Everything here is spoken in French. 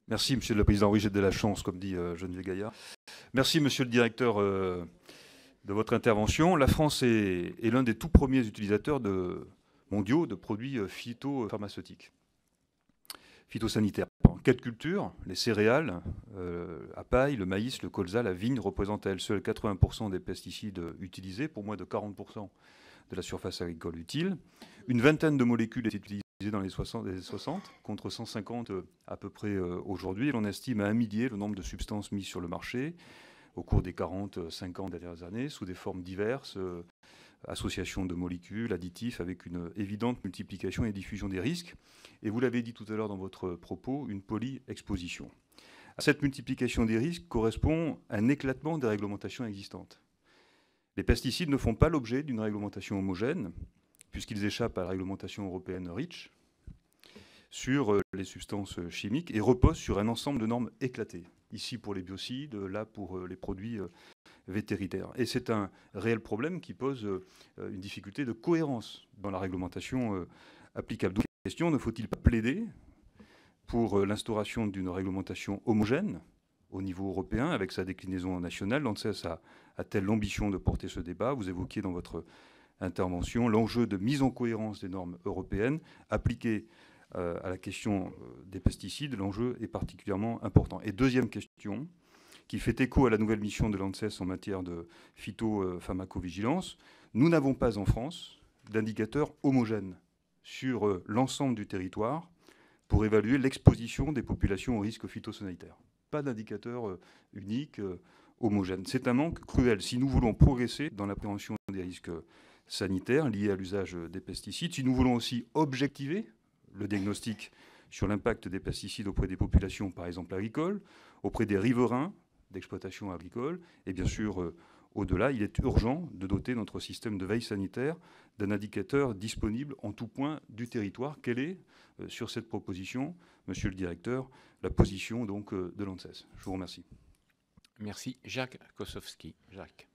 Merci, Monsieur le Président. Oui, j'ai de la chance, comme dit Geneviève Gaillard. Merci, Monsieur le Directeur, de votre intervention. La France est l'un des tout premiers utilisateurs mondiaux de produits phytopharmaceutiques, phytosanitaires. 4 cultures, les céréales, à paille, le maïs, le colza, la vigne représentent à elles seules 80% des pesticides utilisés pour moins de 40% de la surface agricole utile. Une vingtaine de molécules est utilisée dans les 60 contre 150 à peu près aujourd'hui. Et l'on estime à 1 millier le nombre de substances mises sur le marché au cours des 40-50 dernières années sous des formes diverses, associations de molécules, additifs, avec une évidente multiplication et diffusion des risques. Et vous l'avez dit tout à l'heure dans votre propos, une polyexposition. À cette multiplication des risques correspond un éclatement des réglementations existantes. Les pesticides ne font pas l'objet d'une réglementation homogène, puisqu'ils échappent à la réglementation européenne REACH sur les substances chimiques et reposent sur un ensemble de normes éclatées. Ici pour les biocides, là pour les produits vétérinaires. Et c'est un réel problème qui pose une difficulté de cohérence dans la réglementation applicable. Donc, la question, ne faut-il pas plaider pour l'instauration d'une réglementation homogène au niveau européen avec sa déclinaison nationale? L'ANSES a-t-elle l'ambition de porter ce débat? Vous évoquiez dans votre intervention l'enjeu de mise en cohérence des normes européennes appliquées à la question des pesticides. L'enjeu est particulièrement important. Et deuxième question, qui fait écho à la nouvelle mission de l'ANSES en matière de phytopharmacovigilance. Nous n'avons pas en France d'indicateurs homogènes sur l'ensemble du territoire pour évaluer l'exposition des populations aux risques phytosanitaires. Pas d'indicateur unique, homogène. C'est un manque cruel. Si nous voulons progresser dans la prévention des risques sanitaires liés à l'usage des pesticides, si nous voulons aussi objectiver le diagnostic sur l'impact des pesticides auprès des populations, par exemple agricoles, auprès des riverains d'exploitation agricole, et bien sûr, au-delà, il est urgent de doter notre système de veille sanitaire d'un indicateur disponible en tout point du territoire. Quelle est, sur cette proposition, Monsieur le Directeur, la position donc de l'ANSES? Je vous remercie. Merci. Jacques Kosowski. Jacques.